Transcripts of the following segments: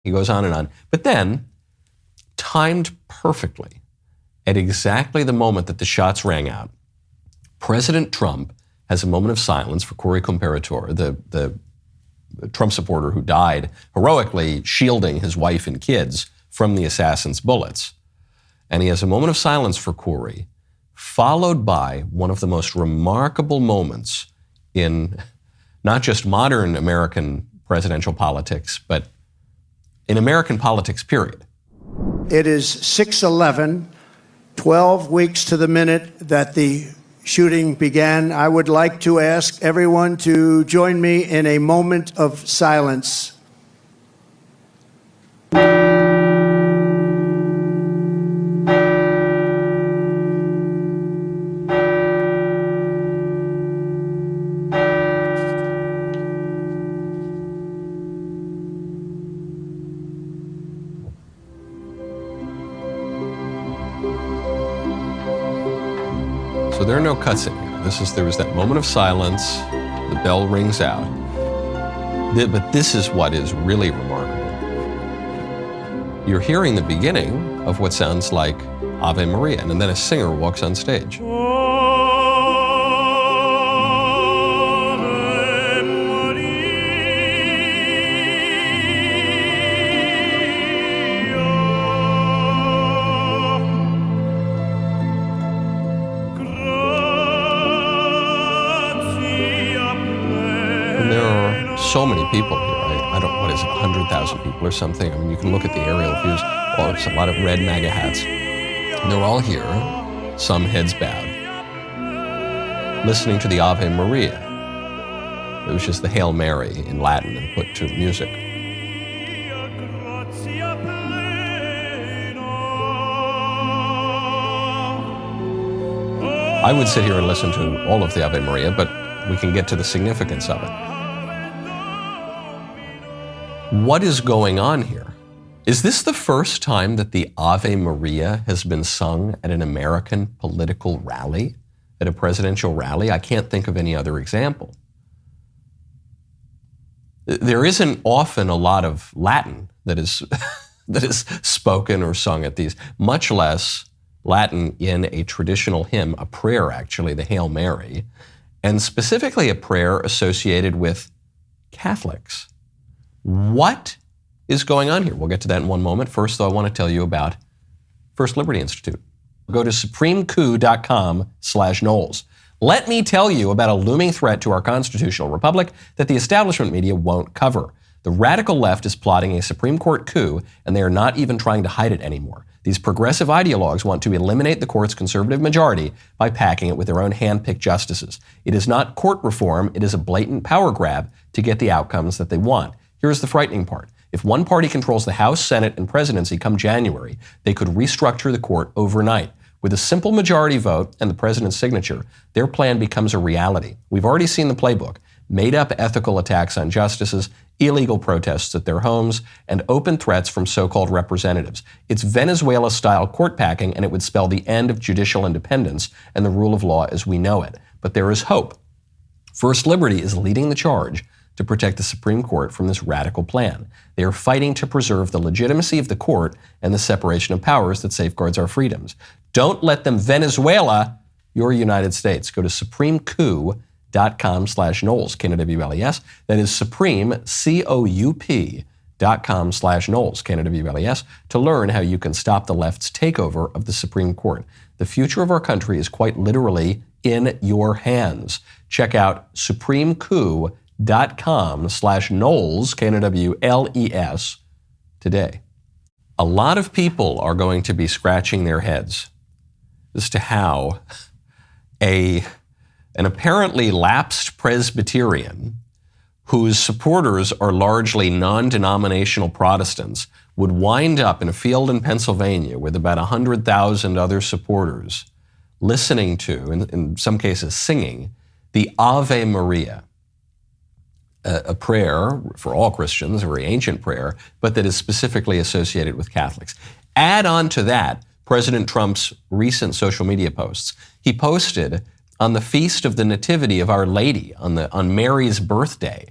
He goes on and on. But then, timed perfectly, at exactly the moment that the shots rang out, President Trump has a moment of silence for Corey Comperatore, the Trump supporter who died heroically shielding his wife and kids from the assassin's bullets. And he has a moment of silence for Corey, followed by one of the most remarkable moments in not just modern American presidential politics, but in American politics, period. It is 6/11, 12 weeks to the minute that the shooting began. I would like to ask everyone to join me in a moment of silence. So there are no cuts in here. There was that moment of silence, the bell rings out. But this is what is really remarkable. You're hearing the beginning of what sounds like Ave Maria, and then a singer walks on stage. There are so many people here. I don't, what is it, 100,000 people or something? I mean, you can look at the aerial views. Well, it's a lot of red MAGA hats. And they're all here, some heads bowed, listening to the Ave Maria. It was just the Hail Mary in Latin and put to music. I would sit here and listen to all of the Ave Maria, but we can get to the significance of it. What is going on here? Is this the first time that the Ave Maria has been sung at an American political rally, at a presidential rally? I can't think of any other example. There isn't often a lot of Latin that is spoken or sung at these, much less Latin in a traditional hymn, a prayer actually, the Hail Mary, and specifically a prayer associated with Catholics. What is going on here? We'll get to that in one moment. First, though, I want to tell you about First Liberty Institute. Go to supremecoup.com/Knowles. Let me tell you about a looming threat to our constitutional republic that the establishment media won't cover. The radical left is plotting a Supreme Court coup, and they are not even trying to hide it anymore. These progressive ideologues want to eliminate the court's conservative majority by packing it with their own hand-picked justices. It is not court reform, it is a blatant power grab to get the outcomes that they want. Here's the frightening part. If one party controls the House, Senate, and presidency come January, they could restructure the court overnight. With a simple majority vote and the president's signature, their plan becomes a reality. We've already seen the playbook. Made-up ethical attacks on justices, illegal protests at their homes, and open threats from so-called representatives. It's Venezuela-style court packing, and it would spell the end of judicial independence and the rule of law as we know it. But there is hope. First Liberty is leading the charge to protect the Supreme Court from this radical plan. They are fighting to preserve the legitimacy of the court and the separation of powers that safeguards our freedoms. Don't let them Venezuela your United States. Go to supremecoup.com/Knowles, K-N-O-W-L-E-S. That is Supreme, COUP.com/Knowles, K-N-O-W-L-E-S, to learn how you can stop the left's takeover of the Supreme Court. The future of our country is quite literally in your hands. Check out supremecoup.com/Knowles, K-N-O-W-L-E-S, today. A lot of people are going to be scratching their heads as to how an apparently lapsed Presbyterian whose supporters are largely non-denominational Protestants would wind up in a field in Pennsylvania with about 100,000 other supporters listening to, in some cases singing, the Ave Maria, a prayer for all Christians, a very ancient prayer, but that is specifically associated with Catholics. Add on to that President Trump's recent social media posts. He posted on the Feast of the Nativity of Our Lady, on Mary's birthday,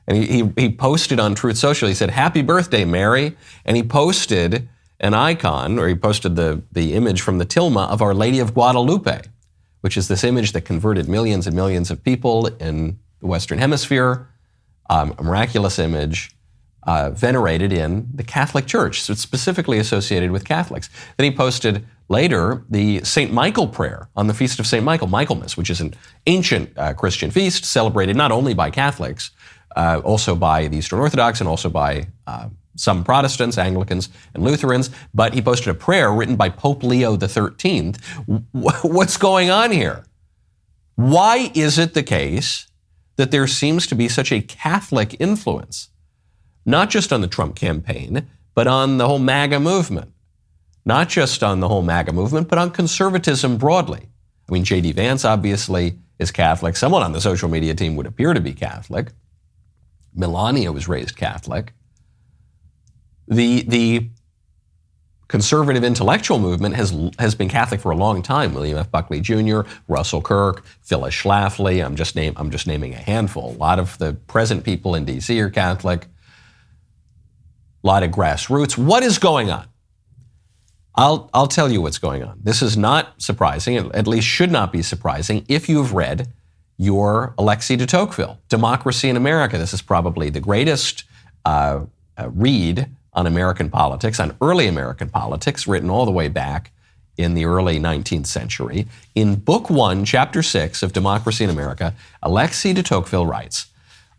And he posted on Truth Social, he said, "Happy birthday, Mary." And he posted an icon, or he posted the image from the tilma of Our Lady of Guadalupe, which is this image that converted millions and millions of people in the Western Hemisphere, a miraculous image venerated in the Catholic Church. So it's specifically associated with Catholics. Then he posted later the St. Michael prayer on the Feast of St. Michael, Michaelmas, which is an ancient Christian feast celebrated not only by Catholics, also by the Eastern Orthodox and also by some Protestants, Anglicans, and Lutherans. But he posted a prayer written by Pope Leo XIII. What's going on here? Why is it the case that there seems to be such a Catholic influence, not just on the Trump campaign, but on the whole MAGA movement? Not just on the whole MAGA movement, but on conservatism broadly. I mean, J.D. Vance obviously is Catholic. Someone on the social media team would appear to be Catholic. Melania was raised Catholic. The conservative intellectual movement has been Catholic for a long time. William F. Buckley Jr., Russell Kirk, Phyllis Schlafly. I'm just naming a handful. A lot of the present people in D.C. are Catholic. A lot of grassroots. What is going on? I'll tell you what's going on. This is not surprising, at least should not be surprising, if you've read your Alexis de Tocqueville, Democracy in America. This is probably the greatest read on American politics, on early American politics, written all the way back in the early 19th century. In Book 1, Chapter 6 of Democracy in America, Alexis de Tocqueville writes,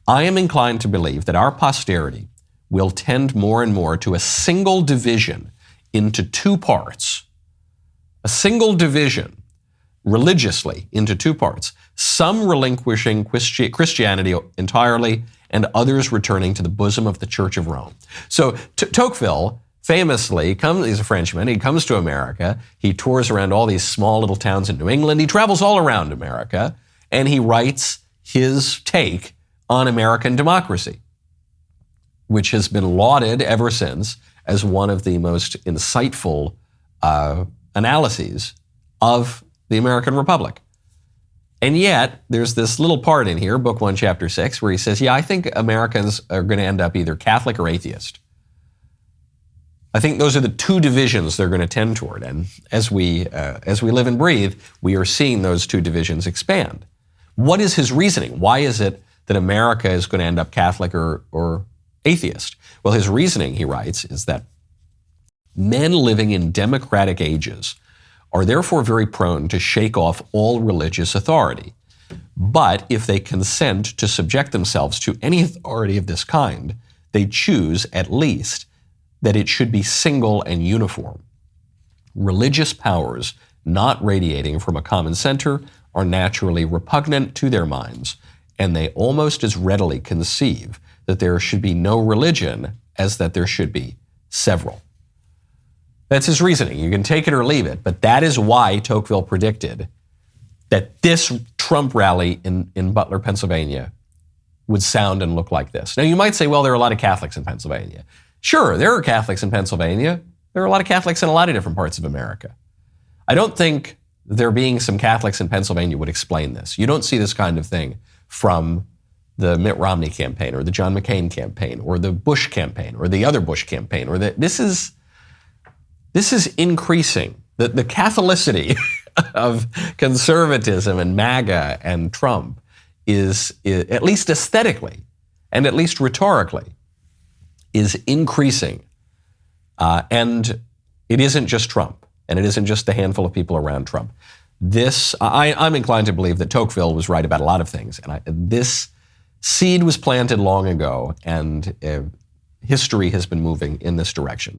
"I am inclined to believe that our posterity will tend more and more to a single division into two parts, a single division religiously into two parts, some relinquishing Christianity entirely and others returning to the bosom of the Church of Rome." So Tocqueville famously he's a Frenchman, he comes to America, he tours around all these small little towns in New England, he travels all around America, and he writes his take on American democracy, which has been lauded ever since as one of the most insightful analyses of the American Republic. And yet, there's this little part in here, Book 1, Chapter 6, where he says, I think Americans are going to end up either Catholic or atheist. I think those are the two divisions they're going to tend toward. And as we live and breathe, we are seeing those two divisions expand. What is his reasoning? Why is it that America is going to end up Catholic or atheist? Well, his reasoning, he writes, is that men living in democratic ages are therefore very prone to shake off all religious authority. But if they consent to subject themselves to any authority of this kind, they choose at least that it should be single and uniform. Religious powers not radiating from a common center are naturally repugnant to their minds, and they almost as readily conceive that there should be no religion as that there should be several. That's his reasoning. You can take it or leave it, but that is why Tocqueville predicted that this Trump rally in Butler, Pennsylvania would sound and look like this. Now, you might say, well, there are a lot of Catholics in Pennsylvania. Sure, there are Catholics in Pennsylvania. There are a lot of Catholics in a lot of different parts of America. I don't think there being some Catholics in Pennsylvania would explain this. You don't see this kind of thing from the Mitt Romney campaign or the John McCain campaign or the Bush campaign or the other Bush campaign. This is increasing. The Catholicity of conservatism and MAGA and Trump is, at least aesthetically and at least rhetorically, is increasing. And it isn't just Trump, and it isn't just the handful of people around Trump. I'm inclined to believe that Tocqueville was right about a lot of things. And this seed was planted long ago, and history has been moving in this direction.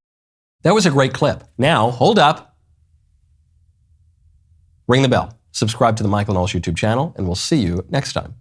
That was a great clip. Now, hold up. Ring the bell. Subscribe to the Michael Knowles YouTube channel, and we'll see you next time.